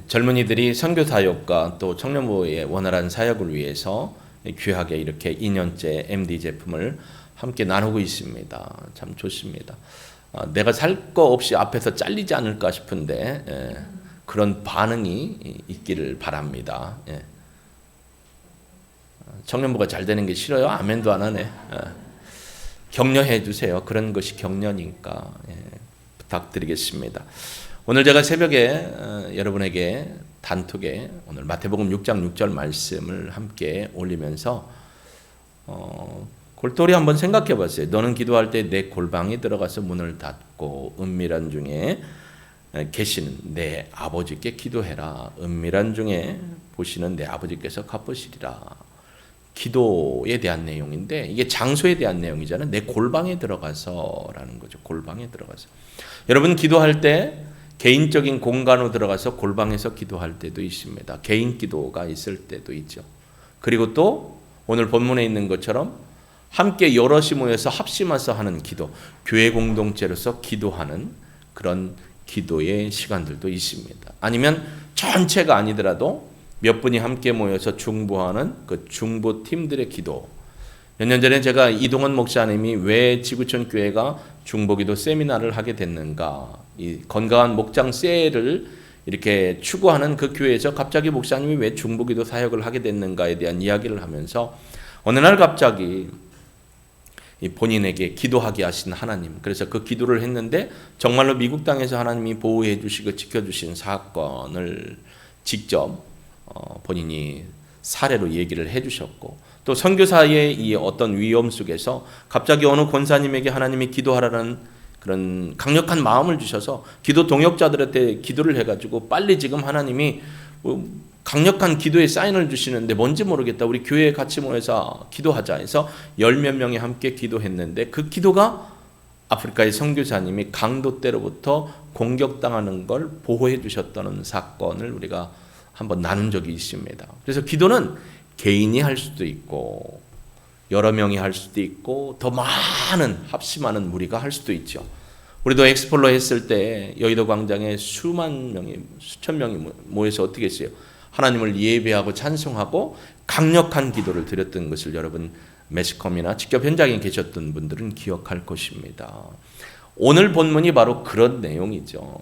젊은이들이 선교 사역과 또 청년부의 원활한 사역을 위해서 귀하게 이렇게 2년째 MD 제품을 함께 나누고 있습니다. 참 좋습니다. 내가 살 거 없이 앞에서 잘리지 않을까 싶은데 그런 반응이 있기를 바랍니다. 청년부가 잘 되는 게 싫어요? 아멘도 안 하네. 격려해 주세요. 그런 것이 격려니까 부탁드리겠습니다. 오늘 제가 새벽에 여러분에게 단톡에 오늘 마태복음 6장 6절 말씀을 함께 올리면서 골똘히 한번 생각해 봤어요. 너는 기도할 때 내 골방에 들어가서 문을 닫고 은밀한 중에 계시는 내 아버지께 기도해라. 은밀한 중에 보시는 내 아버지께서 갚으시리라. 기도에 대한 내용인데 이게 장소에 대한 내용이잖아요. 내 골방에 들어가서라는 거죠. 골방에 들어가서. 여러분 기도할 때 개인적인 공간으로 들어가서 골방에서 기도할 때도 있습니다. 개인 기도가 있을 때도 있죠. 그리고 또 오늘 본문에 있는 것처럼 함께 여럿이 모여서 합심해서 하는 기도, 교회 공동체로서 기도하는 그런 기도의 시간들도 있습니다. 아니면 전체가 아니더라도 몇 분이 함께 모여서 중보하는 그 중보팀들의 기도. 몇 년 전에 제가 이동원 목사님이 왜 지구촌 교회가 중보기도 세미나를 하게 됐는가, 이 건강한 목장 셀을 이렇게 추구하는 그 교회에서 갑자기 목사님이 왜 중보기도 사역을 하게 됐는가에 대한 이야기를 하면서 어느 날 갑자기 본인에게 기도하게 하신 하나님, 그래서 그 기도를 했는데 정말로 미국 땅에서 하나님이 보호해 주시고 지켜주신 사건을 직접 본인이 사례로 얘기를 해주셨고, 또 선교사의 이 어떤 위험 속에서 갑자기 어느 권사님에게 하나님이 기도하라는 그런 강력한 마음을 주셔서 기도 동역자들한테 기도를 해가지고 빨리 지금 하나님이 강력한 기도의 사인을 주시는데 뭔지 모르겠다. 우리 교회에 같이 모여서 기도하자 해서 10몇 명이 함께 기도했는데 그 기도가 아프리카의 선교사님이 강도 때로부터 공격당하는 걸 보호해 주셨다는 사건을 우리가 한번 나눈 적이 있습니다. 그래서 기도는 개인이 할 수도 있고 여러 명이 할 수도 있고 더 많은 합심하는 무리가 할 수도 있죠. 우리도 엑스폴로 했을 때 여의도 광장에 수만 명이 수천 명이 모여서 어떻게 했어요? 하나님을 예배하고 찬송하고 강력한 기도를 드렸던 것을 여러분 매스컴이나 직접 현장에 계셨던 분들은 기억할 것입니다. 오늘 본문이 바로 그런 내용이죠.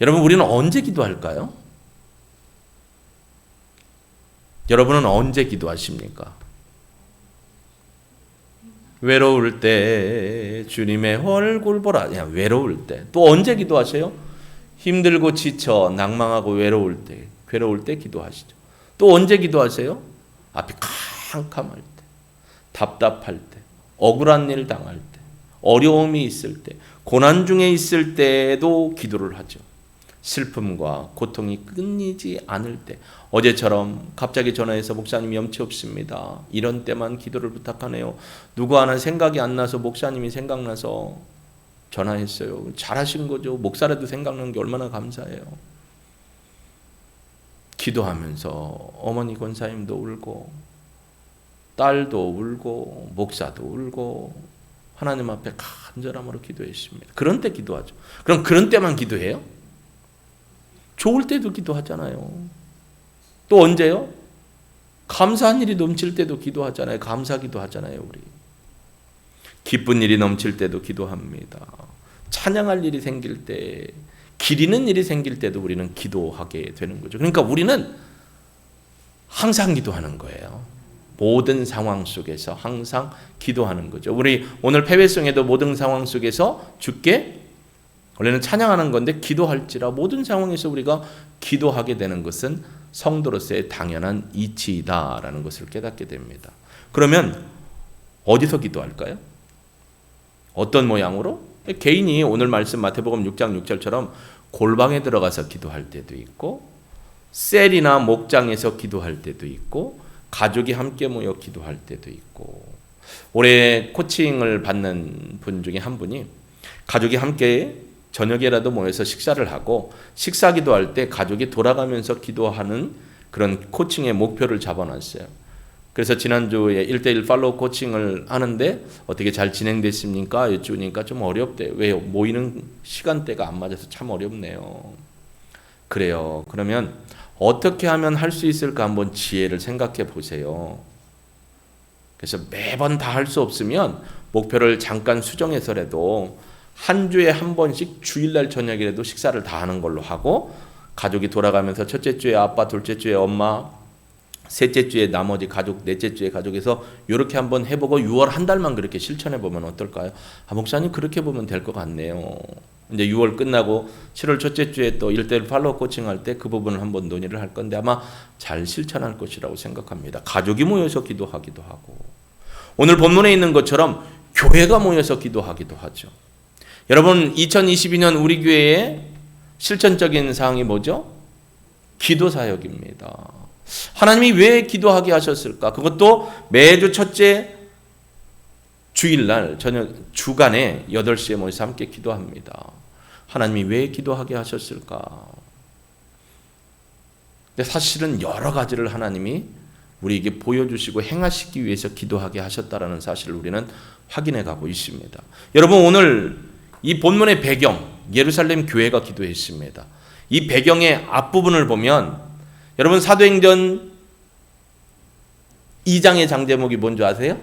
여러분 우리는 언제 기도할까요? 여러분은 언제 기도하십니까? 외로울 때 주님의 얼굴 보라. 그냥 외로울 때. 또 언제 기도하세요? 힘들고 지쳐 낭망하고 외로울 때, 괴로울 때 기도하시죠. 또 언제 기도하세요? 앞이 캄캄할 때, 답답할 때, 억울한 일 당할 때, 어려움이 있을 때, 고난 중에 있을 때도 기도를 하죠. 슬픔과 고통이 끊이지 않을 때, 어제처럼 갑자기 전화해서 목사님 염치 없습니다. 이런 때만 기도를 부탁하네요. 누구 하나 생각이 안 나서 목사님이 생각나서 전화했어요. 잘하신 거죠. 목사라도 생각나는 게 얼마나 감사해요. 기도하면서 어머니 권사님도 울고 딸도 울고 목사도 울고 하나님 앞에 간절함으로 기도했습니다. 그런 때 기도하죠. 그럼 그런 때만 기도해요? 좋을 때도 기도하잖아요. 또 언제요? 감사한 일이 넘칠 때도 기도하잖아요. 감사 기도하잖아요. 우리 기쁜 일이 넘칠 때도 기도합니다. 찬양할 일이 생길 때, 기리는 일이 생길 때도 우리는 기도하게 되는 거죠. 그러니까 우리는 항상 기도하는 거예요. 모든 상황 속에서 항상 기도하는 거죠. 우리 오늘 패배성에도 모든 상황 속에서 주께 원래는 찬양하는 건데 기도할지라 모든 상황에서 우리가 기도하게 되는 것은 성도로서의 당연한 이치이다라는 것을 깨닫게 됩니다. 그러면 어디서 기도할까요? 어떤 모양으로? 개인이 오늘 말씀 마태복음 6장 6절처럼 골방에 들어가서 기도할 때도 있고 셀이나 목장에서 기도할 때도 있고 가족이 함께 모여 기도할 때도 있고, 올해 코칭을 받는 분 중에 한 분이 가족이 함께 저녁에라도 모여서 식사를 하고 식사 기도할 때 가족이 돌아가면서 기도하는 그런 코칭의 목표를 잡아놨어요. 그래서 지난주에 1:1 팔로우 코칭을 하는데 어떻게 잘 진행됐습니까? 여쭈니까 좀 어렵대요. 왜요? 모이는 시간대가 안 맞아서 참 어렵네요. 그래요. 그러면 어떻게 하면 할 수 있을까 한번 지혜를 생각해 보세요. 그래서 매번 다 할 수 없으면 목표를 잠깐 수정해서라도 한 주에 한 번씩 주일날 저녁이라도 식사를 다 하는 걸로 하고, 가족이 돌아가면서 첫째 주에 아빠, 둘째 주에 엄마, 셋째 주에 나머지 가족, 넷째 주에 가족에서 이렇게 한번 해보고 6월 한 달만 그렇게 실천해 보면 어떨까요? 목사님 그렇게 보면 될 것 같네요. 이제 6월 끝나고 7월 첫째 주에 또 1:1 팔로우 코칭할 때 그 부분을 한번 논의를 할 건데 아마 잘 실천할 것이라고 생각합니다. 가족이 모여서 기도하기도 하고, 오늘 본문에 있는 것처럼 교회가 모여서 기도하기도 하죠. 여러분, 2022년 우리 교회의 실천적인 사항이 뭐죠? 기도 사역입니다. 하나님이 왜 기도하게 하셨을까? 그것도 매주 첫째 주일날 저녁 주간에 8시에 모여서 함께 기도합니다. 하나님이 왜 기도하게 하셨을까? 근데 사실은 여러 가지를 하나님이 우리에게 보여주시고 행하시기 위해서 기도하게 하셨다라는 사실을 우리는 확인해 가고 있습니다. 여러분, 오늘 이 본문의 배경, 예루살렘 교회가 기도했습니다. 이 배경의 앞부분을 보면 여러분, 사도행전 2장의 장제목이 뭔지 아세요?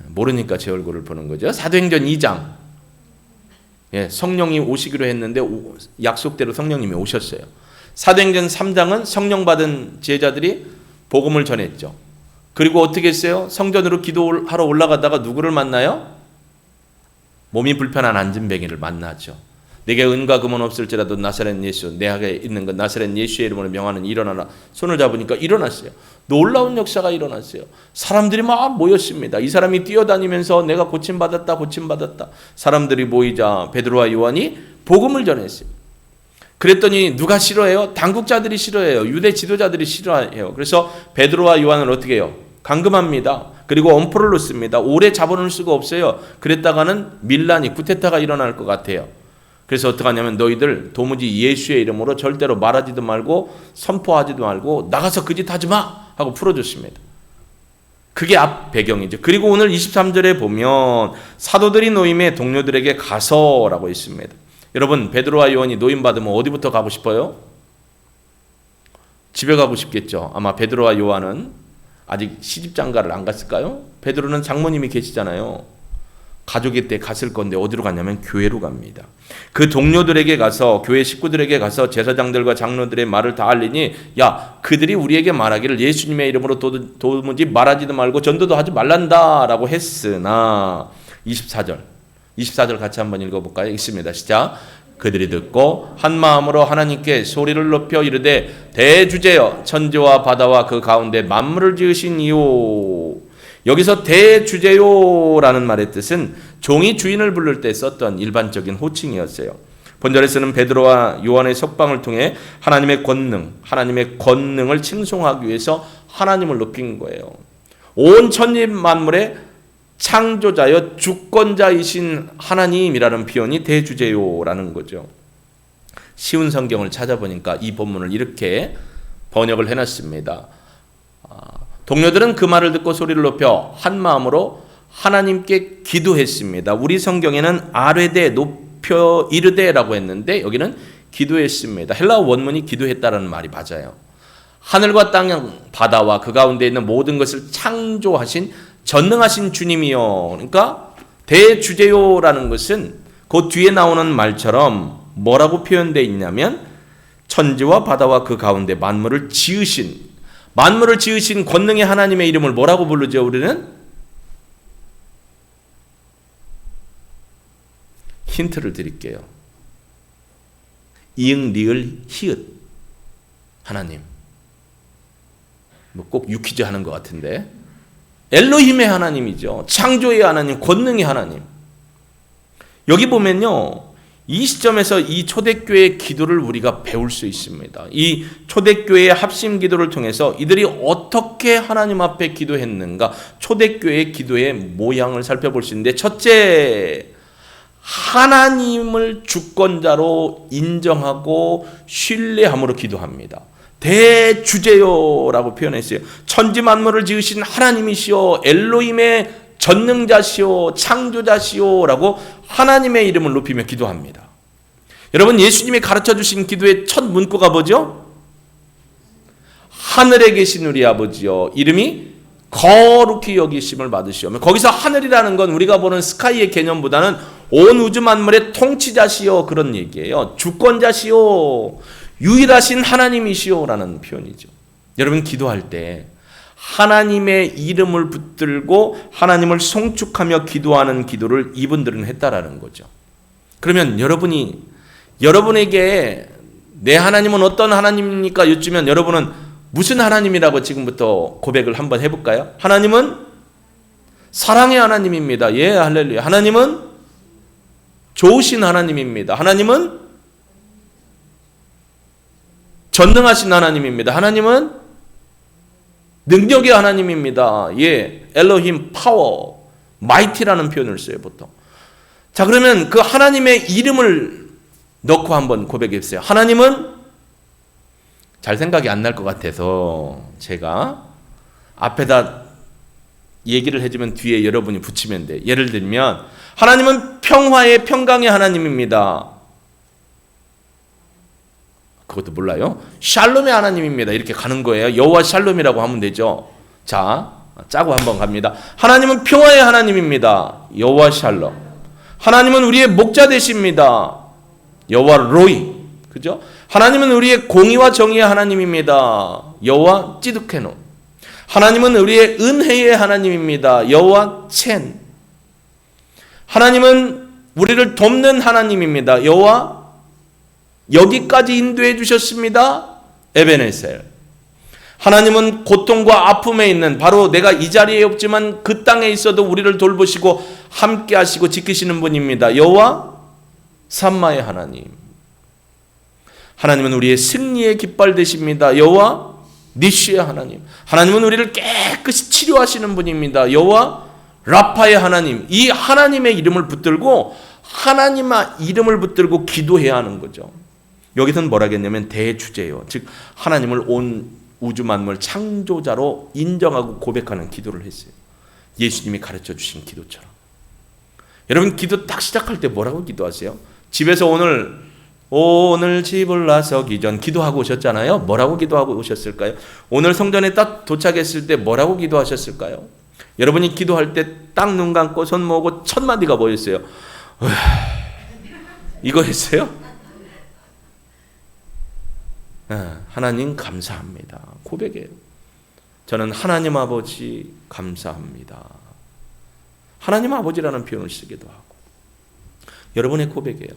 모르니까 제 얼굴을 보는 거죠. 사도행전 2장. 성령이 오시기로 했는데 약속대로 성령님이 오셨어요. 사도행전 3장은 성령 받은 제자들이 복음을 전했죠. 그리고 어떻게 했어요? 성전으로 기도하러 올라가다가 누구를 만나요? 몸이 불편한 안진뱅이를 만나죠. 내게 은과 금은 없을지라도 나사렛 예수, 내게 있는 것 나사렛 예수의 이름으로 명하는 일어나라. 손을 잡으니까 일어났어요. 놀라운 역사가 일어났어요. 사람들이 막 모였습니다. 이 사람이 뛰어다니면서 내가 고침받았다, 고침받았다. 사람들이 모이자 베드로와 요한이 복음을 전했어요. 그랬더니 누가 싫어해요? 당국자들이 싫어해요. 유대 지도자들이 싫어해요. 그래서 베드로와 요한을 어떻게 해요? 감금합니다. 그리고 엄포를 놓습니다. 오래 잡아놓을 수가 없어요. 그랬다가는 밀란이, 쿠데타가 일어날 것 같아요. 그래서 어떻게 하냐면 너희들 도무지 예수의 이름으로 절대로 말하지도 말고 선포하지도 말고 나가서 그 짓 하지 마 하고 풀어줬습니다. 그게 앞 배경이죠. 그리고 오늘 23절에 보면 사도들이 노임에 동료들에게 가서라고 있습니다. 여러분, 베드로와 요한이 노임 받으면 어디부터 가고 싶어요? 집에 가고 싶겠죠. 아마 베드로와 요한은 아직 시집장가를 안 갔을까요? 베드로는 장모님이 계시잖아요. 가족일 때 갔을 건데 어디로 갔냐면 교회로 갑니다. 그 동료들에게 가서, 교회 식구들에게 가서 제사장들과 장로들의 말을 다 알리니, 야, 그들이 우리에게 말하기를 예수님의 이름으로 도무지 말하지도 말고 전도도 하지 말란다 라고 했으나 24절 같이 한번 읽어볼까요? 읽습니다. 시작. 그들이 듣고 한 마음으로 하나님께 소리를 높여 이르되 대주제여 천지와 바다와 그 가운데 만물을 지으신 이요. 여기서 대주제요라는 말의 뜻은 종이 주인을 부를 때 썼던 일반적인 호칭이었어요. 본절에서는 베드로와 요한의 석방을 통해 하나님의 권능을 칭송하기 위해서 하나님을 높인 거예요. 온 천지 만물의 창조자여 주권자이신 하나님이라는 표현이 대주제요라는 거죠. 쉬운 성경을 찾아보니까 이 본문을 이렇게 번역을 해놨습니다. 동료들은 그 말을 듣고 소리를 높여 한 마음으로 하나님께 기도했습니다. 우리 성경에는 아뢰되 높여 이르되라고 했는데 여기는 기도했습니다. 헬라어 원문이 기도했다라는 말이 맞아요. 하늘과 땅, 바다와 그 가운데 있는 모든 것을 창조하신 전능하신 주님이요. 그러니까 대주제요라는 것은 그 뒤에 나오는 말처럼 뭐라고 표현되어 있냐면 천지와 바다와 그 가운데 만물을 지으신 권능의 하나님의 이름을 뭐라고 부르죠? 우리는 힌트를 드릴게요. 이응, 리을, 히읗 하나님. 뭐 꼭 유퀴즈 하는 것 같은데 엘로힘의 하나님이죠. 창조의 하나님, 권능의 하나님. 여기 보면요, 이 시점에서 이 초대교회의 기도를 우리가 배울 수 있습니다. 이 초대교회의 합심 기도를 통해서 이들이 어떻게 하나님 앞에 기도했는가, 초대교회의 기도의 모양을 살펴볼 수 있는데, 첫째, 하나님을 주권자로 인정하고 신뢰함으로 기도합니다. 대주제요라고 표현했어요. 천지 만물을 지으신 하나님이시오, 엘로힘의 전능자시오, 창조자시오라고 하나님의 이름을 높이며 기도합니다. 여러분, 예수님이 가르쳐 주신 기도의 첫 문구가 뭐죠? 하늘에 계신 우리 아버지여 이름이 거룩히 여기심을 받으시오며, 거기서 하늘이라는 건 우리가 보는 스카이의 개념보다는 온 우주 만물의 통치자시오 그런 얘기예요. 주권자시오, 유일하신 하나님이시오 라는 표현이죠. 여러분, 기도할 때 하나님의 이름을 붙들고 하나님을 송축하며 기도하는 기도를 이분들은 했다라는 거죠. 그러면 여러분에게 내 하나님은 어떤 하나님입니까? 여쭈면 여러분은 무슨 하나님이라고 지금부터 고백을 한번 해볼까요? 하나님은 사랑의 하나님입니다. 예, 할렐루야. 하나님은 좋으신 하나님입니다. 하나님은 전능하신 하나님입니다. 하나님은 능력의 하나님입니다. 예, 엘로힘 파워, 마이티라는 표현을 써요, 보통. 자, 그러면 그 하나님의 이름을 넣고 한번 고백해 보세요. 하나님은, 잘 생각이 안 날 것 같아서 제가 앞에다 얘기를 해주면 뒤에 여러분이 붙이면 돼. 예를 들면 하나님은 평화의 평강의 하나님입니다. 그것도 몰라요? 샬롬의 하나님입니다. 이렇게 가는 거예요. 여호와 샬롬이라고 하면 되죠. 자, 짜고 한번 갑니다. 하나님은 평화의 하나님입니다. 여호와 샬롬. 하나님은 우리의 목자 되십니다. 여호와 로이. 그죠? 하나님은 우리의 공의와 정의의 하나님입니다. 여호와 찌두케노. 하나님은 우리의 은혜의 하나님입니다. 여호와 첸. 하나님은 우리를 돕는 하나님입니다. 여호와 여기까지 인도해 주셨습니다. 에베네셀. 하나님은 고통과 아픔에 있는, 바로 내가 이 자리에 없지만 그 땅에 있어도 우리를 돌보시고 함께 하시고 지키시는 분입니다. 여호와 삼마의 하나님. 하나님은 우리의 승리의 깃발 되십니다. 여호와 니시의 하나님. 하나님은 우리를 깨끗이 치료하시는 분입니다. 여호와 라파의 하나님. 이 하나님의 이름을 붙들고 하나님의 이름을 붙들고 기도해야 하는 거죠. 여기서는 뭐라 했냐면 대주제요. 즉 하나님을 온 우주 만물 창조자로 인정하고 고백하는 기도를 했어요. 예수님이 가르쳐 주신 기도처럼. 여러분, 기도 딱 시작할 때 뭐라고 기도하세요? 집에서 오늘 집을 나서기 전 기도하고 오셨잖아요. 뭐라고 기도하고 오셨을까요? 오늘 성전에 딱 도착했을 때 뭐라고 기도하셨을까요? 여러분이 기도할 때 딱 눈 감고 손 모으고 첫 마디가 뭐였어요? 이거 했어요? 하나님 감사합니다. 고백이에요. 저는 하나님 아버지 감사합니다. 하나님 아버지라는 표현을 쓰기도 하고. 여러분의 고백이에요.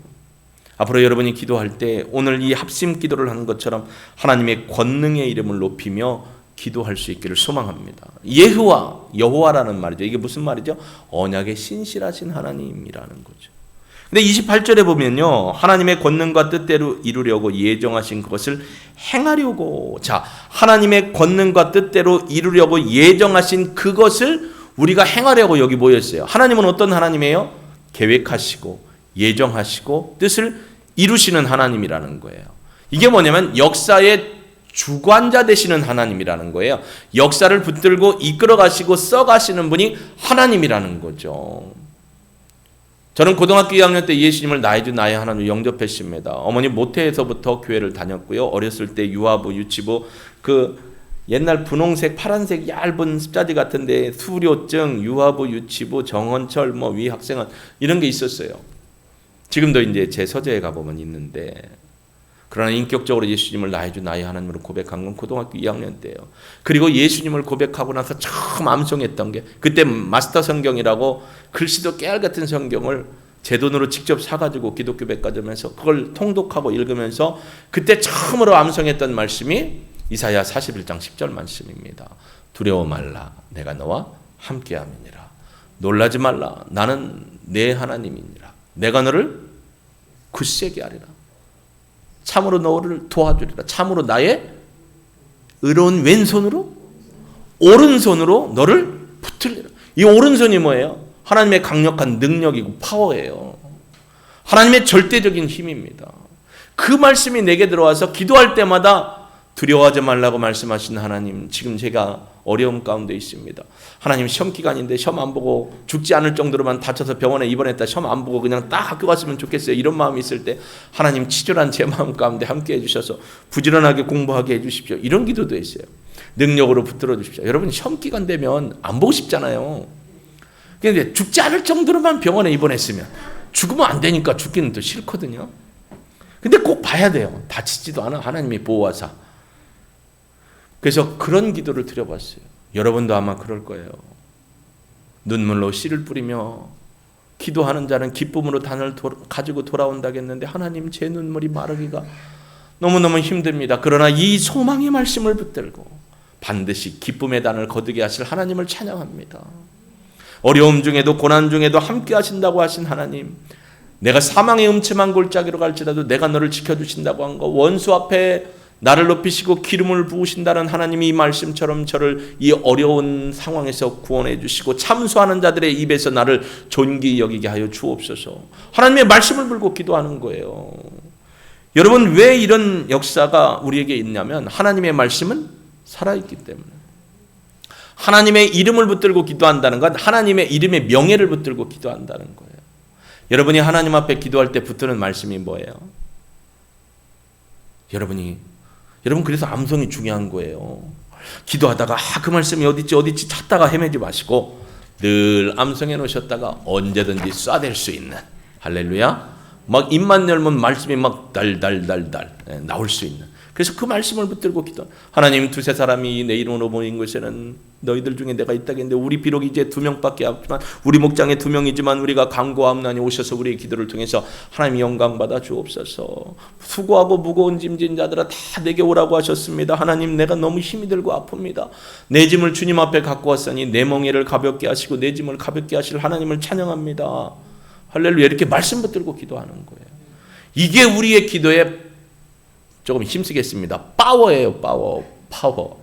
앞으로 여러분이 기도할 때 오늘 이 합심 기도를 하는 것처럼 하나님의 권능의 이름을 높이며 기도할 수 있기를 소망합니다. 예후와, 여호와라는 말이죠. 이게 무슨 말이죠? 언약의 신실하신 하나님이라는 거죠. 근데 28절에 보면요, 하나님의 권능과 뜻대로 이루려고 예정하신 것을 행하려고. 자, 하나님의 권능과 뜻대로 이루려고 예정하신 그것을 우리가 행하려고 여기 모였어요. 하나님은 어떤 하나님이에요? 계획하시고 예정하시고 뜻을 이루시는 하나님이라는 거예요. 이게 뭐냐면 역사의 주관자 되시는 하나님이라는 거예요. 역사를 붙들고 이끌어 가시고 써 가시는 분이 하나님이라는 거죠. 저는 고등학교 2학년 때 예수님을 나의 주 나의 하나님으로 영접했습니다. 어머니 모태에서부터 교회를 다녔고요. 어렸을 때 유아부, 유치부, 그 옛날 분홍색, 파란색 얇은 습자지 같은데 수료증, 유아부, 유치부, 정원철, 위학생원 이런 게 있었어요. 지금도 이제 제 서재에 가보면 있는데, 그러나 인격적으로 예수님을 나의 주 나의 하나님으로 고백한 건 고등학교 2학년 때예요. 그리고 예수님을 고백하고 나서 처음 암송했던 게, 그때 마스터 성경이라고 글씨도 깨알 같은 성경을 제 돈으로 직접 사가지고 기독교 백화점에서 그걸 통독하고 읽으면서 그때 처음으로 암송했던 말씀이 이사야 41장 10절 말씀입니다. 두려워 말라, 내가 너와 함께함이니라. 놀라지 말라, 나는 내 하나님이니라. 내가 너를 굳세게 하리라. 참으로 너를 도와주리라. 참으로 나의 의로운 왼손으로, 오른손으로 너를 붙들리라. 이 오른손이 뭐예요? 하나님의 강력한 능력이고 파워예요. 하나님의 절대적인 힘입니다. 그 말씀이 내게 들어와서 기도할 때마다 두려워하지 말라고 말씀하신 하나님, 지금 제가 어려움 가운데 있습니다. 하나님 시험 기간인데 시험 안 보고 죽지 않을 정도로만 다쳐서 병원에 입원했다 시험 안 보고 그냥 딱 학교 갔으면 좋겠어요. 이런 마음이 있을 때 하나님 치졸한 제 마음 가운데 함께 해주셔서 부지런하게 공부하게 해주십시오. 이런 기도도 있어요. 능력으로 붙들어 주십시오. 여러분 시험 기간 되면 안 보고 싶잖아요. 그런데 죽지 않을 정도로만 병원에 입원했으면 죽으면 안 되니까 죽기는 또 싫거든요. 근데 꼭 봐야 돼요. 다치지도 않아. 하나님이 보호하사. 그래서 그런 기도를 드려봤어요. 여러분도 아마 그럴 거예요. 눈물로 씨를 뿌리며 기도하는 자는 기쁨으로 단을 가지고 돌아온다겠는데 하나님 제 눈물이 마르기가 너무너무 힘듭니다. 그러나 이 소망의 말씀을 붙들고 반드시 기쁨의 단을 거두게 하실 하나님을 찬양합니다. 어려움 중에도 고난 중에도 함께 하신다고 하신 하나님, 내가 사망의 음침한 골짜기로 갈지라도 내가 너를 지켜주신다고 한 거, 원수 앞에 나를 높이시고 기름을 부으신다는 하나님이 이 말씀처럼 저를 이 어려운 상황에서 구원해 주시고 참소하는 자들의 입에서 나를 존귀 여기게 하여 주옵소서. 하나님의 말씀을 불고 기도하는 거예요. 여러분 왜 이런 역사가 우리에게 있냐면 하나님의 말씀은 살아있기 때문에. 하나님의 이름을 붙들고 기도한다는 건 하나님의 이름의 명예를 붙들고 기도한다는 거예요. 여러분이 하나님 앞에 기도할 때 붙드는 말씀이 뭐예요? 여러분 그래서 암송이 중요한 거예요. 기도하다가 그 말씀이 어디있지 찾다가 헤매지 마시고 늘 암송해 놓으셨다가 언제든지 쏴댈 수 있는, 할렐루야, 막 입만 열면 말씀이 막 달달달달 나올 수 있는, 그래서 그 말씀을 붙들고 기도. 하나님 두세 사람이 내 이름으로 모인 곳에는 너희들 중에 내가 있다겠는데 우리 비록 이제 2명밖에 없지만 우리 목장에 2명이지만 우리가 간구하옵나니 오셔서 우리의 기도를 통해서 하나님 영광 받아 주옵소서. 수고하고 무거운 짐진 자들아 다 내게 오라고 하셨습니다. 하나님 내가 너무 힘이 들고 아픕니다. 내 짐을 주님 앞에 갖고 왔으니 내 멍에를 가볍게 하시고 내 짐을 가볍게 하실 하나님을 찬양합니다. 할렐루야. 이렇게 말씀 붙들고 기도하는 거예요. 이게 우리의 기도의 조금 힘쓰겠습니다. 파워예요. 파워.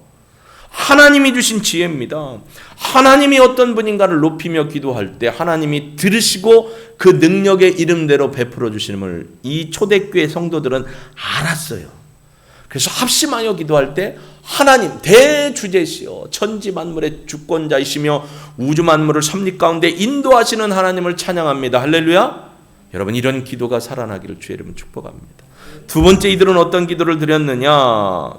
하나님이 주신 지혜입니다. 하나님이 어떤 분인가를 높이며 기도할 때 하나님이 들으시고 그 능력의 이름대로 베풀어 주심을 이 초대교회 성도들은 알았어요. 그래서 합심하여 기도할 때 하나님 대주제시여 천지 만물의 주권자이시며 우주 만물을 섭리 가운데 인도하시는 하나님을 찬양합니다. 할렐루야. 여러분 이런 기도가 살아나기를 주의 이름으로 축복합니다. 두 번째 이들은 어떤 기도를 드렸느냐?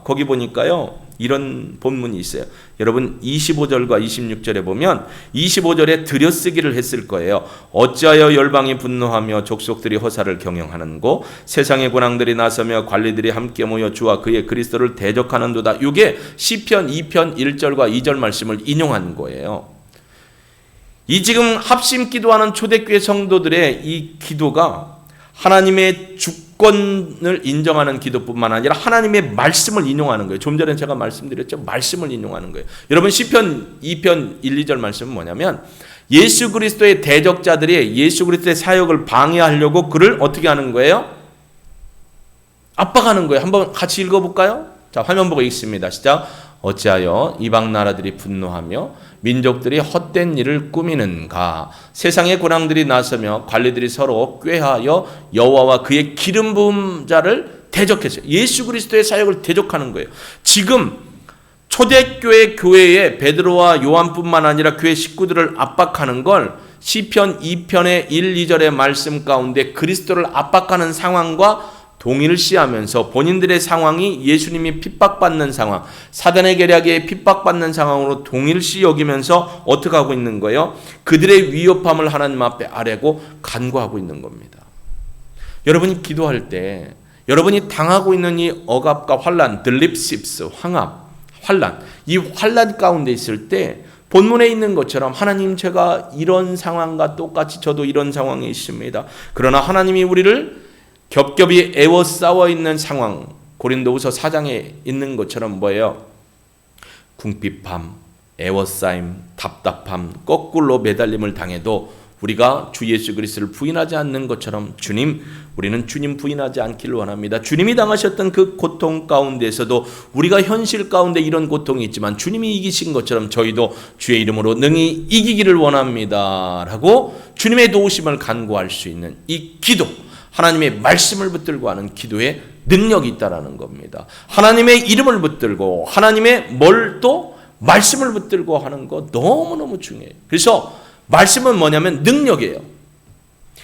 거기 보니까요 이런 본문이 있어요. 여러분 25절과 26절에 보면 25절에 들여쓰기를 했을 거예요. 어찌하여 열방이 분노하며 족속들이 허사를 경영하는고 세상의 권왕들이 나서며 관리들이 함께 모여 주와 그의 그리스도를 대적하는도다. 이게 시편 2편 1절과 2절 말씀을 인용한 거예요. 이 지금 합심 기도하는 초대교회 성도들의 이 기도가 하나님의 주권을 인정하는 기도뿐만 아니라 하나님의 말씀을 인용하는 거예요. 좀 전에 제가 말씀드렸죠. 말씀을 인용하는 거예요. 여러분 시편 2편 1, 2절 말씀은 뭐냐면 예수 그리스도의 대적자들이 예수 그리스도의 사역을 방해하려고 그를 어떻게 하는 거예요? 압박하는 거예요. 한번 같이 읽어볼까요? 자, 화면 보고 읽습니다. 시작. 어찌하여 이방 나라들이 분노하며 민족들이 헛된 일을 꾸미는가? 세상의 권왕들이 나서며 관리들이 서로 꾀하여 여호와와 그의 기름 부은 자를 대적했어요. 예수 그리스도의 사역을 대적하는 거예요. 지금 초대교회 교회에 베드로와 요한뿐만 아니라 교회 식구들을 압박하는 걸 시편 2편의 1, 2절의 말씀 가운데 그리스도를 압박하는 상황과 동일시하면서 본인들의 상황이 예수님이 핍박받는 상황, 사단의 계략에 핍박받는 상황으로 동일시 여기면서 어떻게 하고 있는 거예요? 그들의 위협함을 하나님 앞에 아뢰고 간구하고 있는 겁니다. 여러분이 기도할 때 여러분이 당하고 있는 이 억압과 환란, 들립십스, 환란, 이 환란 가운데 있을 때 본문에 있는 것처럼 하나님 제가 이런 상황과 똑같이 저도 이런 상황에 있습니다. 그러나 하나님이 우리를 겹겹이 애워싸워 있는 상황, 고린도후서 4장에 있는 것처럼 뭐예요? 궁핍함, 애워싸임, 답답함, 거꾸로 매달림을 당해도 우리가 주 예수 그리스도를 부인하지 않는 것처럼 우리는 주님 부인하지 않기를 원합니다. 주님이 당하셨던 그 고통 가운데서도 우리가 현실 가운데 이런 고통이 있지만 주님이 이기신 것처럼 저희도 주의 이름으로 능히 이기기를 원합니다. 라고 주님의 도우심을 간구할 수 있는 이 기도, 하나님의 말씀을 붙들고 하는 기도에 능력이 있다라는 겁니다. 하나님의 이름을 붙들고 하나님의 뭘 또 말씀을 붙들고 하는 거 너무너무 중요해요. 그래서 말씀은 뭐냐면 능력이에요.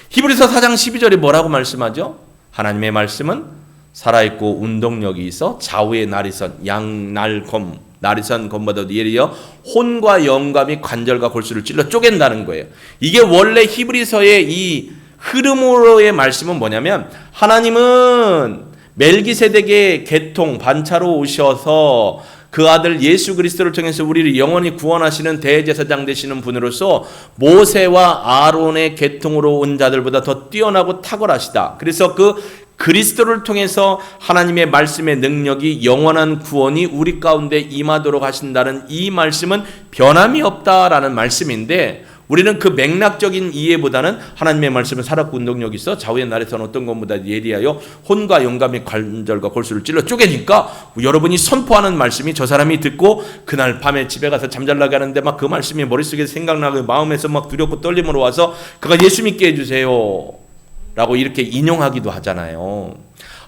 히브리서 4장 12절에 뭐라고 말씀하죠? 하나님의 말씀은 살아있고 운동력이 있어 좌우의 나리선, 양날검, 나리선 검보다 예리여 혼과 영감이 관절과 골수를 찔러 쪼갠다는 거예요. 이게 원래 히브리서의 이 흐름으로의 말씀은 뭐냐면 하나님은 멜기세덱의 계통 반차로 오셔서 그 아들 예수 그리스도를 통해서 우리를 영원히 구원하시는 대제사장 되시는 분으로서 모세와 아론의 계통으로 온 자들보다 더 뛰어나고 탁월하시다. 그래서 그 그리스도를 통해서 하나님의 말씀의 능력이 영원한 구원이 우리 가운데 임하도록 하신다는 이 말씀은 변함이 없다라는 말씀인데, 우리는 그 맥락적인 이해보다는 하나님의 말씀은 살았고 운동력이 있어 좌우의 날에서는 어떤 것보다 예리하여 혼과 영감의 관절과 골수를 찔러 쪼개니까 여러분이 선포하는 말씀이 저 사람이 듣고 그날 밤에 집에 가서 잠잘나게 하는데 막 그 말씀이 머릿속에 생각나고 마음에서 막 두렵고 떨림으로 와서 그가 예수 믿게 해주세요 라고 이렇게 인용하기도 하잖아요.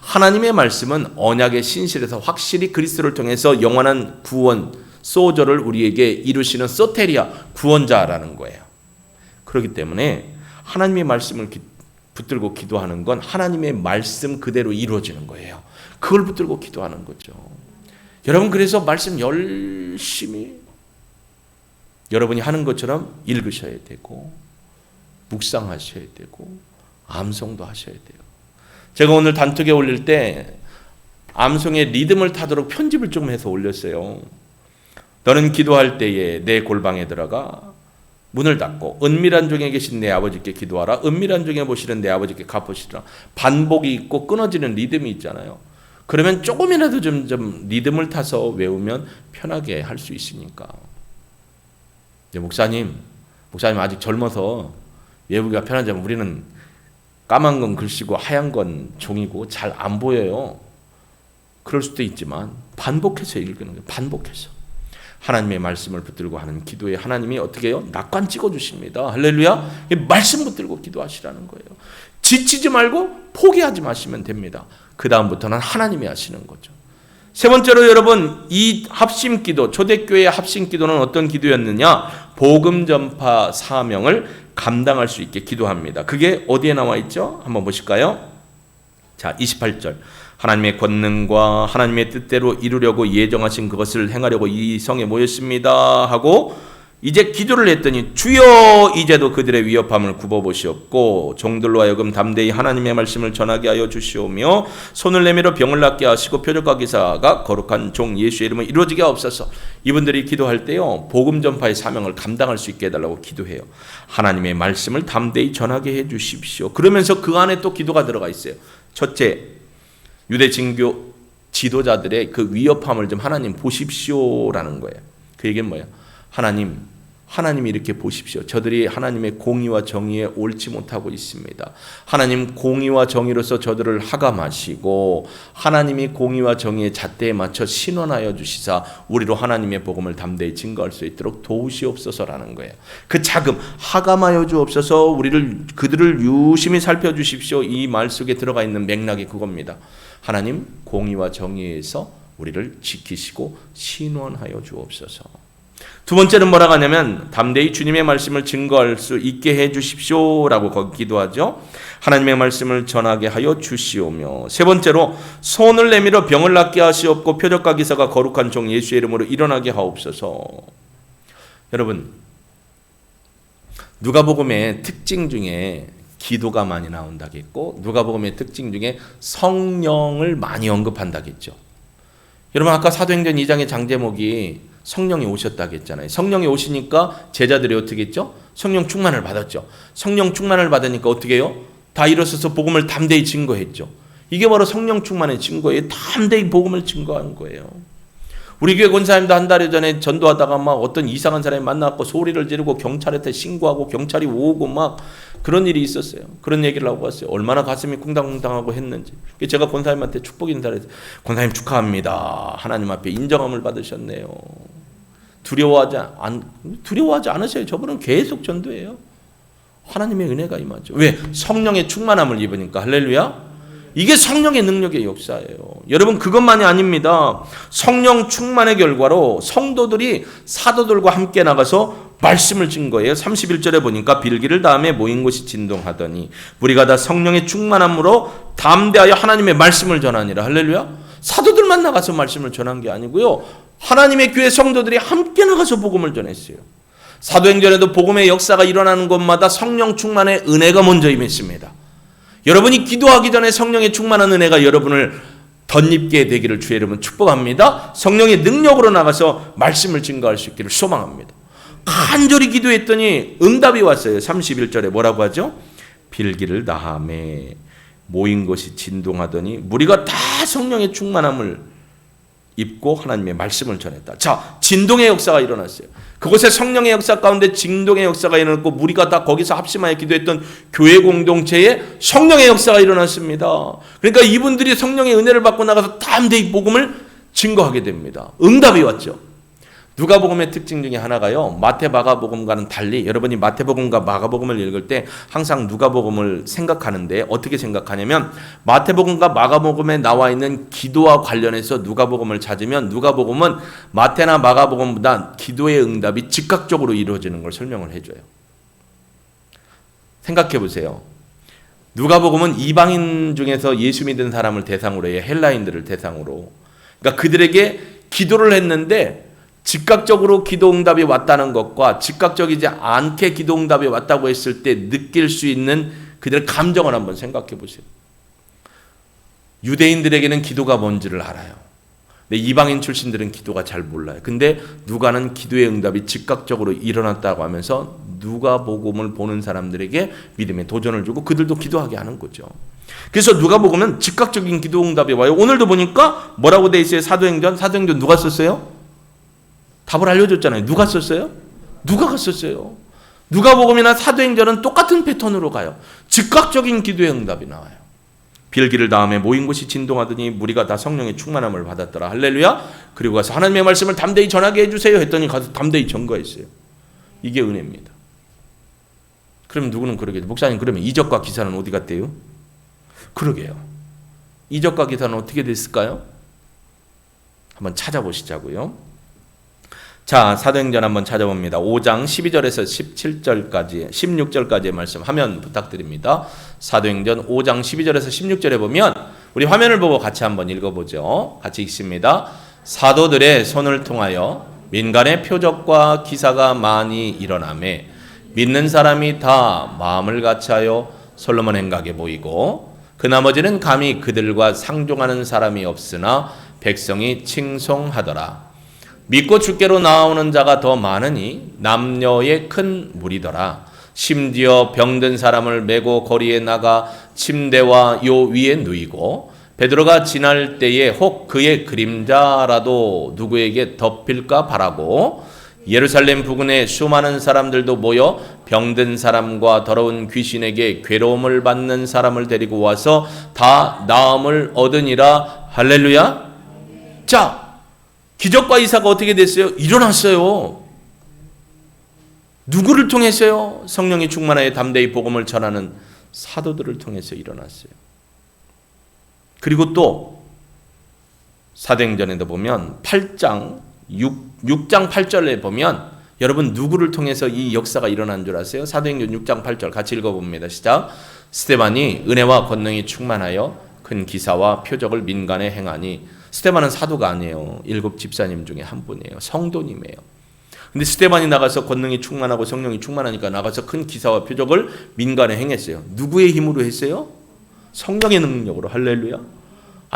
하나님의 말씀은 언약의 신실에서 확실히 그리스도를 통해서 영원한 구원 소저를 우리에게 이루시는 소테리아 구원자라는 거예요. 그렇기 때문에 하나님의 말씀을 붙들고 기도하는 건 하나님의 말씀 그대로 이루어지는 거예요. 그걸 붙들고 기도하는 거죠. 여러분, 그래서 말씀 열심히 여러분이 하는 것처럼 읽으셔야 되고 묵상하셔야 되고 암송도 하셔야 돼요. 제가 오늘 단톡에 올릴 때 암송의 리듬을 타도록 편집을 좀 해서 올렸어요. 너는 기도할 때에 내 골방에 들어가 문을 닫고 은밀한 중에 계신 내 아버지께 기도하라. 은밀한 중에 보시는 내 아버지께 갚으시라. 반복이 있고 끊어지는 리듬이 있잖아요. 그러면 조금이라도 좀 리듬을 타서 외우면 편하게 할 수 있으니까. 목사님 아직 젊어서 외우기가 편하지만 우리는 까만 건 글씨고 하얀 건 종이고 잘 안 보여요. 그럴 수도 있지만 반복해서 읽는 거예요. 반복해서. 하나님의 말씀을 붙들고 하는 기도에 하나님이 어떻게 해요? 낙관 찍어주십니다. 할렐루야. 말씀 붙들고 기도하시라는 거예요. 지치지 말고 포기하지 마시면 됩니다. 그 다음부터는 하나님이 하시는 거죠. 세 번째로 여러분, 이 합심기도, 초대교회의 합심기도는 어떤 기도였느냐? 복음 전파 사명을 감당할 수 있게 기도합니다. 그게 어디에 나와 있죠? 한번 보실까요? 자, 28절. 하나님의 권능과 하나님의 뜻대로 이루려고 예정하신 그것을 행하려고 이 성에 모였습니다 하고 이제 기도를 했더니 주여 이제도 그들의 위협함을 굽어보시옵고 종들로 하여금 담대히 하나님의 말씀을 전하게 하여 주시오며 손을 내밀어 병을 낫게 하시고 표적과 기사가 거룩한 종 예수의 이름을 이루어지게 하옵소서. 이분들이 기도할 때요, 복음 전파의 사명을 감당할 수 있게 해달라고 기도해요. 하나님의 말씀을 담대히 전하게 해주십시오. 그러면서 그 안에 또 기도가 들어가 있어요. 첫째, 유대 진교 지도자들의 그 위협함을 좀 하나님 보십시오라는 거예요. 그 얘기는 뭐예요? 하나님이 이렇게 보십시오. 저들이 하나님의 공의와 정의에 옳지 못하고 있습니다. 하나님 공의와 정의로서 저들을 하감하시고 하나님이 공의와 정의의 잣대에 맞춰 신원하여 주시사 우리로 하나님의 복음을 담대히 증거할 수 있도록 도우시옵소서라는 거예요. 그 자금 하감하여 주옵소서. 그들을 유심히 살펴주십시오. 이 말 속에 들어가 있는 맥락이 그겁니다. 하나님 공의와 정의에서 우리를 지키시고 신원하여 주옵소서. 두 번째는 뭐라고 하냐면 담대히 주님의 말씀을 증거할 수 있게 해 주십시오라고 거기 기도하죠. 하나님의 말씀을 전하게 하여 주시오며, 세 번째로 손을 내밀어 병을 낫게 하시옵고 표적과 기사가 거룩한 종 예수의 이름으로 일어나게 하옵소서. 여러분, 누가복음의 특징 중에 기도가 많이 나온다겠고 누가복음의 특징 중에 성령을 많이 언급한다겠죠. 여러분, 아까 사도행전 2장의 장제목이 성령이 오셨다고 했잖아요. 성령이 오시니까 제자들이 어떻게 했죠? 성령 충만을 받았죠. 성령 충만을 받으니까 어떻게 해요? 다 일어서서 복음을 담대히 증거했죠. 이게 바로 성령 충만의 증거예요. 담대히 복음을 증거한 거예요. 우리 교회 권사님도 한 달 전에 전도하다가 막 어떤 이상한 사람이 만나고 소리를 지르고 경찰한테 신고하고 경찰이 오고 막 그런 일이 있었어요. 그런 얘기를 하고 왔어요. 얼마나 가슴이 콩당콩당하고 했는지. 제가 권사님한테 축복 인사를 했어요. 권사님 축하합니다. 하나님 앞에 인정함을 받으셨네요. 두려워하지 않으세요. 저분은 계속 전도해요. 하나님의 은혜가 임하죠. 왜? 성령의 충만함을 입으니까. 할렐루야. 이게 성령의 능력의 역사예요. 여러분, 그것만이 아닙니다. 성령 충만의 결과로 성도들이 사도들과 함께 나가서 말씀을 진 거예요. 31절에 보니까 빌기를 다음에 모인 곳이 진동하더니 무리가 다 성령의 충만함으로 담대하여 하나님의 말씀을 전하니라. 할렐루야. 사도들만 나가서 말씀을 전한 게 아니고요, 하나님의 교회 성도들이 함께 나가서 복음을 전했어요. 사도행전에도 복음의 역사가 일어나는 곳마다 성령 충만의 은혜가 먼저 임했습니다. 여러분이 기도하기 전에 성령의 충만한 은혜가 여러분을 덧입게 되기를 주의 이름으로 축복합니다. 성령의 능력으로 나가서 말씀을 증거할 수 있기를 소망합니다. 간절히 기도했더니 응답이 왔어요. 31절에 뭐라고 하죠? 빌기를 다함에 모인 것이 진동하더니 무리가 다 성령의 충만함을 입고 하나님의 말씀을 전했다. 자, 진동의 역사가 일어났어요. 그곳에 성령의 역사 가운데 진동의 역사가 일어났고 무리가 다 거기서 합심하여 기도했던 교회 공동체에 성령의 역사가 일어났습니다. 그러니까 이분들이 성령의 은혜를 받고 나가서 담대히 복음을 증거하게 됩니다. 응답이 왔죠. 누가복음의 특징 중에 하나가요, 마태 마가복음과는 달리 여러분이 마태복음과 마가복음을 읽을 때 항상 누가복음을 생각하는데 어떻게 생각하냐면, 마태복음과 마가복음에 나와 있는 기도와 관련해서 누가복음을 찾으면 누가복음은 마태나 마가복음보다 기도의 응답이 즉각적으로 이루어지는 걸 설명을 해줘요. 생각해 보세요. 누가복음은 이방인 중에서 예수 믿은 사람을 대상으로 해요. 헬라인들을 대상으로. 그러니까 그들에게 기도를 했는데 즉각적으로 기도응답이 왔다는 것과 즉각적이지 않게 기도응답이 왔다고 했을 때 느낄 수 있는 그들의 감정을 한번 생각해 보세요. 유대인들에게는 기도가 뭔지를 알아요. 근데 이방인 출신들은 기도가 잘 몰라요. 근데 누가는 기도의 응답이 즉각적으로 일어났다고 하면서 누가복음을 보는 사람들에게 믿음의 도전을 주고 그들도 기도하게 하는 거죠. 그래서 누가복음은 즉각적인 기도응답이 와요. 오늘도 보니까 뭐라고 돼 있어요? 사도행전 누가 썼어요? 답을 알려줬잖아요. 누가 썼어요? 누가가 썼어요. 누가복음이나 사도행전은 똑같은 패턴으로 가요. 즉각적인 기도의 응답이 나와요. 빌기를 다음에 모인 곳이 진동하더니 무리가 다 성령의 충만함을 받았더라. 할렐루야. 그리고 가서 하나님의 말씀을 담대히 전하게 해주세요 했더니 가서 담대히 전거했어요. 이게 은혜입니다. 그럼 누구는 그러겠죠. 목사님, 그러면 이적과 기사는 어디 갔대요? 그러게요. 이적과 기사는 어떻게 됐을까요? 한번 찾아보시자고요. 자, 사도행전 한번 찾아봅니다. 5장 12절에서 17절까지 16절까지의 말씀 화면 부탁드립니다. 사도행전 5장 12절에서 16절에 보면 우리 화면을 보고 같이 한번 읽어보죠. 같이 읽습니다. 사도들의 손을 통하여 민간의 표적과 기사가 많이 일어나매 믿는 사람이 다 마음을 같이하여 솔로몬 행각에 모이고 그 나머지는 감히 그들과 상종하는 사람이 없으나 백성이 칭송하더라. 믿고 주께로 나오는 자가 더 많으니 남녀의 큰 무리더라. 심지어 병든 사람을 메고 거리에 나가 침대와 요 위에 누이고 베드로가 지날 때에 혹 그의 그림자라도 누구에게 덮일까 바라고 예루살렘 부근에 수많은 사람들도 모여 병든 사람과 더러운 귀신에게 괴로움을 받는 사람을 데리고 와서 다 나음을 얻으니라. 할렐루야. 자, 기적과 이사가 어떻게 됐어요? 일어났어요. 누구를 통해서요? 성령이 충만하여 담대히 복음을 전하는 사도들을 통해서 일어났어요. 그리고 또 사도행전에도 보면 6장 8절에 보면 여러분 누구를 통해서 이 역사가 일어난 줄 아세요? 사도행전 6장 8절 같이 읽어봅니다. 시작. 스데반이 은혜와 권능이 충만하여 큰 기사와 표적을 민간에 행하니. 스데반은 사도가 아니에요. 7 집사님 중에 한 분이에요. 성도님이에요. 근데 스데반이 나가서 권능이 충만하고 성령이 충만하니까 나가서 큰 기사와 표적을 민간에 행했어요. 누구의 힘으로 했어요? 성령의 능력으로. 할렐루야.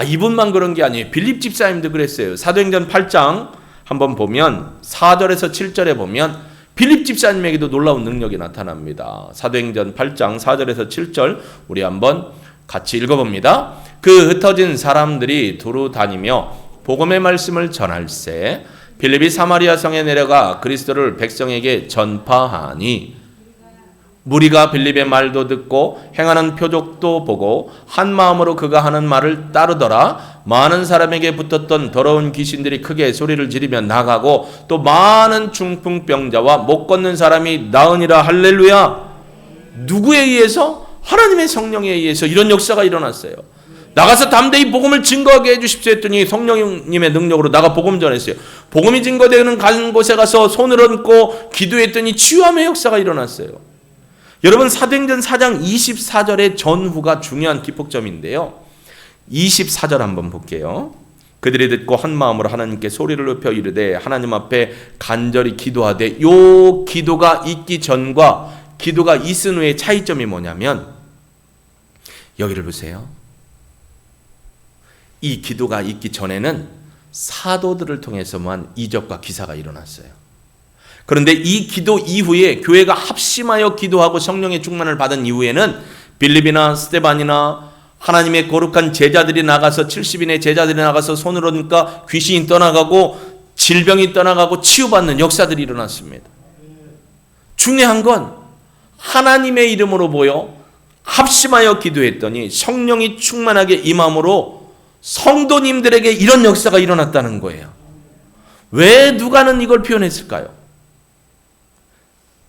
이분만 그런 게 아니에요. 빌립 집사님도 그랬어요. 사도행전 8장 한번 보면 4절에서 7절에 보면 빌립 집사님에게도 놀라운 능력이 나타납니다. 사도행전 8장 4절에서 7절 우리 한번 같이 읽어봅니다. 그 흩어진 사람들이 두루 다니며 복음의 말씀을 전할세 빌립이 사마리아 성에 내려가 그리스도를 백성에게 전파하니 무리가 빌립의 말도 듣고 행하는 표적도 보고 한 마음으로 그가 하는 말을 따르더라. 많은 사람에게 붙었던 더러운 귀신들이 크게 소리를 지르며 나가고 또 많은 중풍병자와 못 걷는 사람이 나으니라. 할렐루야. 누구에 의해서? 하나님의 성령에 의해서 이런 역사가 일어났어요. 나가서 담대히 복음을 증거하게 해주십시오 했더니 성령님의 능력으로 나가 복음 전했어요. 복음이 증거되는 간 곳에 가서 손을 얹고 기도했더니 치유함의 역사가 일어났어요. 여러분, 사도행전 4장 24절의 전후가 중요한 기폭점인데요. 24절 한번 볼게요. 그들이 듣고 한 마음으로 하나님께 소리를 높여 이르되 하나님 앞에 간절히 기도하되, 요 기도가 있기 전과 기도가 있은 후의 차이점이 뭐냐면, 여기를 보세요. 이 기도가 있기 전에는 사도들을 통해서만 이적과 기사가 일어났어요. 그런데 이 기도 이후에 교회가 합심하여 기도하고 성령의 충만을 받은 이후에는 빌립이나 스데반이나 하나님의 거룩한 제자들이 나가서 70인의 제자들이 나가서 손을 얹으니까 귀신이 떠나가고 질병이 떠나가고 치유받는 역사들이 일어났습니다. 중요한 건 하나님의 이름으로 보여 합심하여 기도했더니 성령이 충만하게 임함으로 성도님들에게 이런 역사가 일어났다는 거예요. 왜 누가는 이걸 표현했을까요?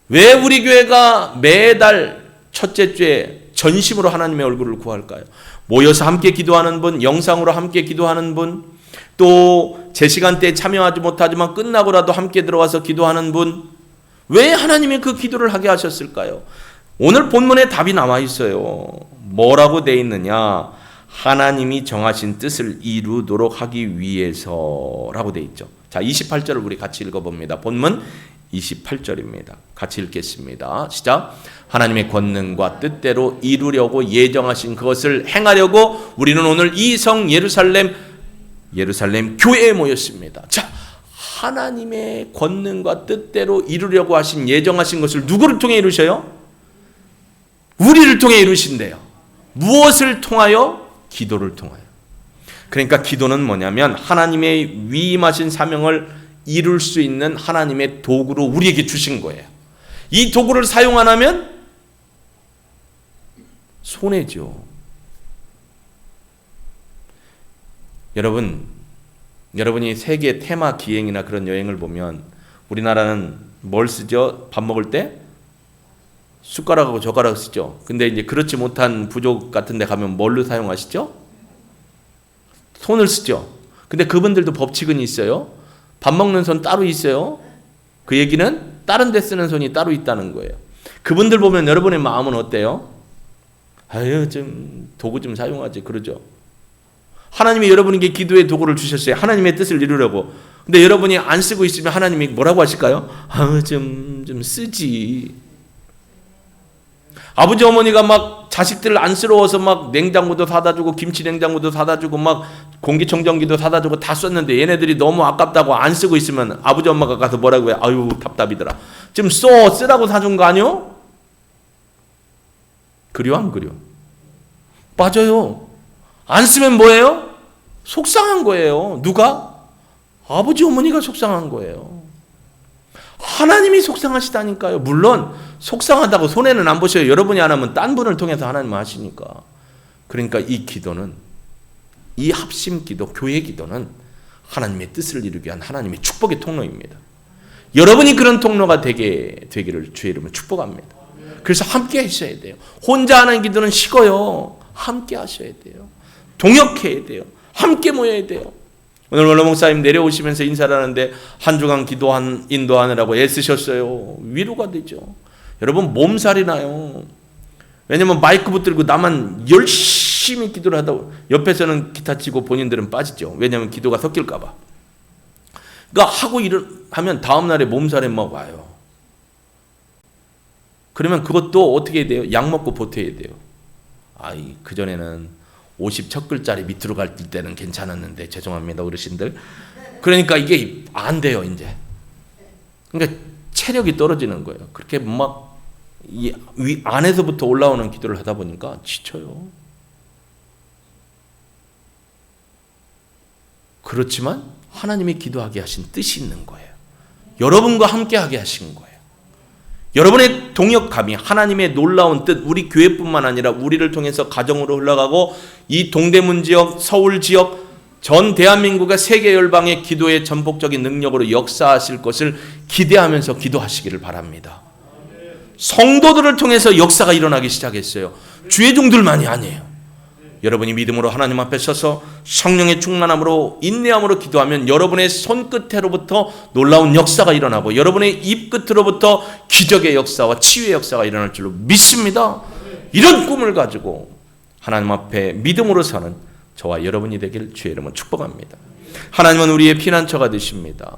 왜 우리 교회가 매달 첫째 주에 전심으로 하나님의 얼굴을 구할까요? 모여서 함께 기도하는 분, 영상으로 함께 기도하는 분, 또 제 시간대에 참여하지 못하지만 끝나고라도 함께 들어와서 기도하는 분, 왜 하나님이 그 기도를 하게 하셨을까요? 오늘 본문에 답이 나와 있어요. 뭐라고 돼 있느냐? 하나님이 정하신 뜻을 이루도록 하기 위해서라고 돼 있죠. 자, 28절을 우리 같이 읽어봅니다. 본문 28절입니다. 같이 읽겠습니다. 시작. 하나님의 권능과 뜻대로 이루려고 예정하신 그것을 행하려고 우리는 오늘 이 성 예루살렘 교회에 모였습니다. 자, 하나님의 권능과 뜻대로 이루려고 하신 예정하신 것을 누구를 통해 이루셔요? 우리를 통해 이루신대요. 무엇을 통하여? 기도를 통하여. 그러니까 기도는 뭐냐면 하나님의 위임하신 사명을 이룰 수 있는 하나님의 도구로 우리에게 주신 거예요. 이 도구를 사용 안 하면 손해죠. 여러분이 세계 테마 기행이나 그런 여행을 보면 우리나라는 뭘 쓰죠? 밥 먹을 때 숟가락하고 젓가락 쓰죠. 근데 이제 그렇지 못한 부족 같은 데 가면 뭘로 사용하시죠? 손을 쓰죠. 근데 그분들도 법칙은 있어요. 밥 먹는 손 따로 있어요. 그 얘기는 다른 데 쓰는 손이 따로 있다는 거예요. 그분들 보면 여러분의 마음은 어때요? 아유, 좀 도구 좀 사용하지 그러죠. 하나님이 여러분에게 기도의 도구를 주셨어요. 하나님의 뜻을 이루려고. 근데 여러분이 안 쓰고 있으면 하나님이 뭐라고 하실까요? 아유, 좀 쓰지. 아버지 어머니가 막 자식들 안쓰러워서 막 냉장고도 사다 주고 김치 냉장고도 사다 주고 막 공기청정기도 사다 주고 다 썼는데 얘네들이 너무 아깝다고 안 쓰고 있으면 아버지 엄마가 가서 뭐라고 해요? 아유, 답답이더라. 좀 쓰라고 사준 거 아니요? 그려 안 그려? 맞아요. 안 쓰면 뭐예요? 속상한 거예요. 누가? 아버지 어머니가 속상한 거예요. 하나님이 속상하시다니까요. 물론 속상하다고 손해는 안 보셔요. 여러분이 안 하면 딴 분을 통해서 하나님은 하시니까. 그러니까 이 기도는, 이 합심 기도, 교회 기도는 하나님의 뜻을 이루기 위한 하나님의 축복의 통로입니다. 여러분이 그런 통로가 되기를 주의 이름으로 축복합니다. 그래서 함께 하셔야 돼요. 혼자 하는 기도는 식어요. 함께 하셔야 돼요. 동역해야 돼요. 함께 모여야 돼요. 오늘 원로 목사님 내려오시면서 인사를 하는데 한 주간 인도하느라고 애쓰셨어요. 위로가 되죠. 여러분 몸살이 나요. 왜냐면 마이크 붙들고 나만 열심히 기도를 하다 옆에서는 기타 치고 본인들은 빠지죠. 왜냐면 기도가 섞일까 봐. 그러니까 하고 하면 다음 날에 몸살에 막 와요. 그러면 그것도 어떻게 해야 돼요? 약 먹고 버텨야 돼요. 그전에는 50 첫 글자리 밑으로 갈 때는 괜찮았는데 죄송합니다 어르신들. 그러니까 이게 안 돼요 이제. 그러니까 체력이 떨어지는 거예요. 그렇게 막 이 안에서부터 올라오는 기도를 하다 보니까 지쳐요. 그렇지만 하나님이 기도하게 하신 뜻이 있는 거예요. 여러분과 함께 하게 하신 거예요. 여러분의 동역감이 하나님의 놀라운 뜻, 우리 교회뿐만 아니라 우리를 통해서 가정으로 흘러가고 이 동대문 지역, 서울 지역, 전 대한민국의 세계 열방의 기도의 전폭적인 능력으로 역사하실 것을 기대하면서 기도하시기를 바랍니다. 성도들을 통해서 역사가 일어나기 시작했어요. 주의 종들만이 아니에요. 여러분이 믿음으로 하나님 앞에 서서 성령의 충만함으로 인내함으로 기도하면 여러분의 손끝으로부터 놀라운 역사가 일어나고 여러분의 입 끝으로부터 기적의 역사와 치유의 역사가 일어날 줄로 믿습니다. 이런 꿈을 가지고 하나님 앞에 믿음으로 사는 저와 여러분이 되길 주의 이름으로 축복합니다. 하나님은 우리의 피난처가 되십니다.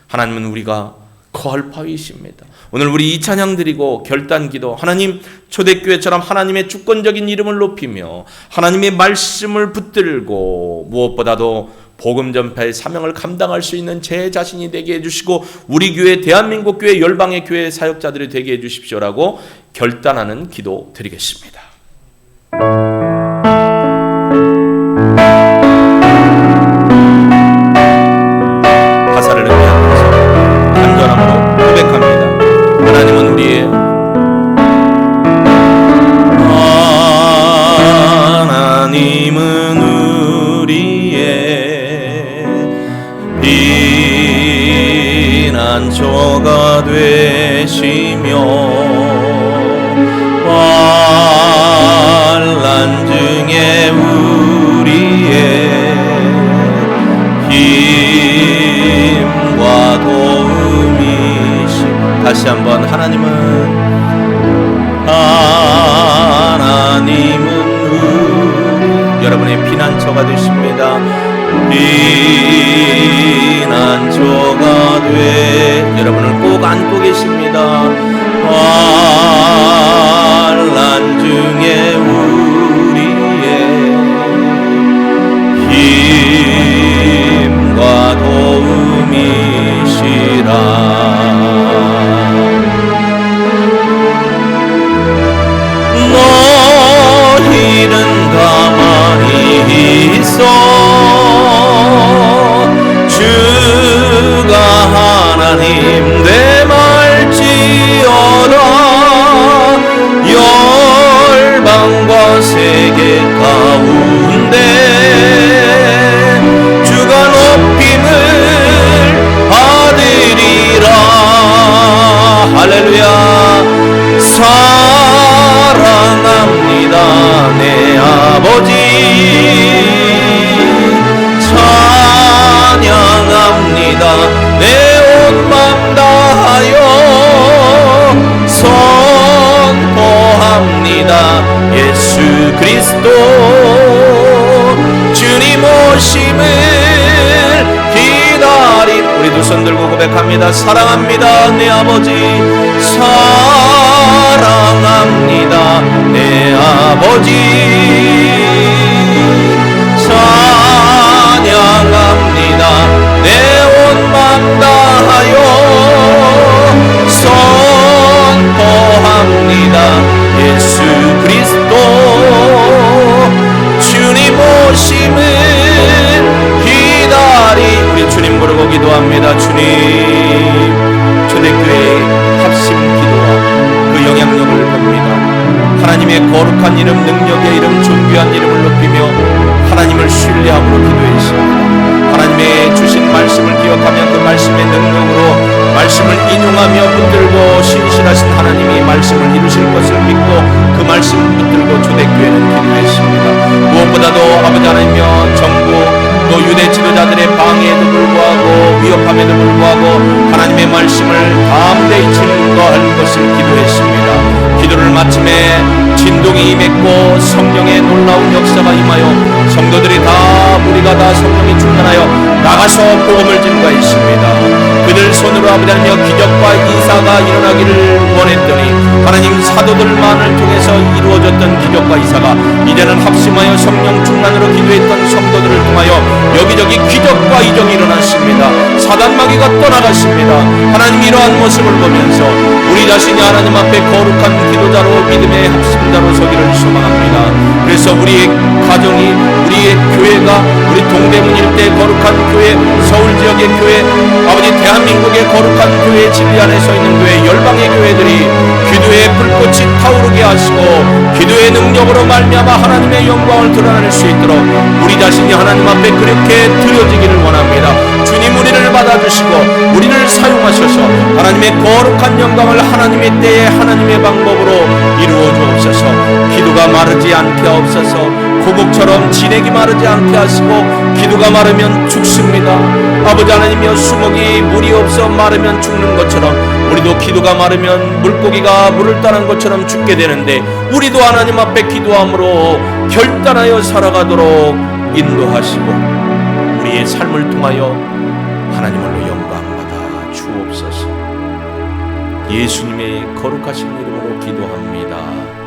하나님은 우리가 거할 바위이십니다. 오늘 우리 이 찬양 드리고 결단기도 하나님 초대교회처럼 하나님의 주권적인 이름을 높이며 하나님의 말씀을 붙들고 무엇보다도 복음 전파의 사명을 감당할 수 있는 제 자신이 되게 해주시고 우리 교회 대한민국 교회 열방의 교회 사역자들이 되게 해주십시오라고 결단하는 기도 드리겠습니다. 가사를 의미하면서 간절함으로 고백합니다. 하나님은 우리의 피난처가 되시며 환난 중에 우리의 힘과 도움이시. 다시 한번 하나님은 여러분의 피난처가 되십니다. 피난처가 돼 여러분을 꼭 안고 계십니다. 환난 중에 우리의 힘과 도움이시라. 너희는 가만히 있어 주가 하나님 내 말지어다. 열방과 세계 가운데 주가 높임을 받으리라. 할렐루야. 사랑합니다 내 아버지. 찬양합니다 내 온 맘 다하여. 선포합니다 예수 그리스도 주님 오심을 기다림. 우리 두 손 들고 고백합니다. 사랑합니다 내 아버지. 사랑합니다 내 아버지. 찬양합니다 내 온 맘 다하여. 선포합니다 예수 그리스도 주님 오심을 기다리. 우리 주님 부르고 기도합니다. 주님 초대교회 합심 기도와 그 영향력을 봅니다. 하나님의 거룩한 이름 능력의 이름 존귀한 이름을 높이며 하나님을 신뢰함으로 기도해 주십니다. 하나님의 주신 말씀을 기억하며 그 말씀의 능력으로 말씀을 인용하며 붙들고 신실하신 하나님이 말씀을 이루실 것을 믿고 그 말씀을 붙들고 초대교회는 기도했습니다. 무엇보다도 아버지 하나님이여 정부 또 유대 지도자들의 방해에도 불구하고 위협함에도 불구하고 하나님의 말씀을 담대히 증거할 것을 기도했습니다. 기도를 마침에 진동이 임했고 성령의 놀라운 역사가 임하여 성도들이 다 우리가 다 성령이 충만하여 나가서 복음을 증거했습니다. 그들 손으로 아버지 하나님 기적과 이사가 일어나기를 원했더니 하나님 사도들만을 통해서 이루어졌던 기적과 이사가 이제는 합심하여 성령 충만으로 기도했던 성도들을 통하여 여기저기 기적과 이적이 일어났습니다. 사단마귀가 떠나갔습니다. 하나님 이러한 모습을 보면서 우리 자신이 하나님 앞에 거룩한 기도자로 믿음의 합심자로 서기를 소망합니다. 그래서 우리의 가정이 우리의 교회가 우리 동대문 일대 거룩한 교회, 서울 지역의 교회, 아버지 대한민국의 거룩한 교회 진리 안에 서 있는 교회, 열방의 교회들이 기도의 불꽃이 타오르게 하시고 기도의 능력으로 말미암아 하나님의 영광을 드러낼 수 있도록 우리 자신이 하나님 앞에 그렇게 드려지기를 원합니다. 주님 우리를 받아주시고 우리를 사용하셔서 하나님의 거룩한 영광을 하나님의 때에 하나님의 방법으로 이루어 주옵소서. 기도가 마르지 않게 하옵소서. 고목처럼 진액이 마르지 않게 하시고 기도가 마르면 죽습니다. 아버지 하나님이여 수목이 물이 없어 마르면 죽는 것처럼 우리도 기도가 마르면 물고기가 물을 따는 것처럼 죽게 되는데 우리도 하나님 앞에 기도함으로 결단하여 살아가도록 인도하시고 우리의 삶을 통하여 하나님으로 영광받아 주옵소서. 예수님의 거룩하신 이름으로 기도합니다.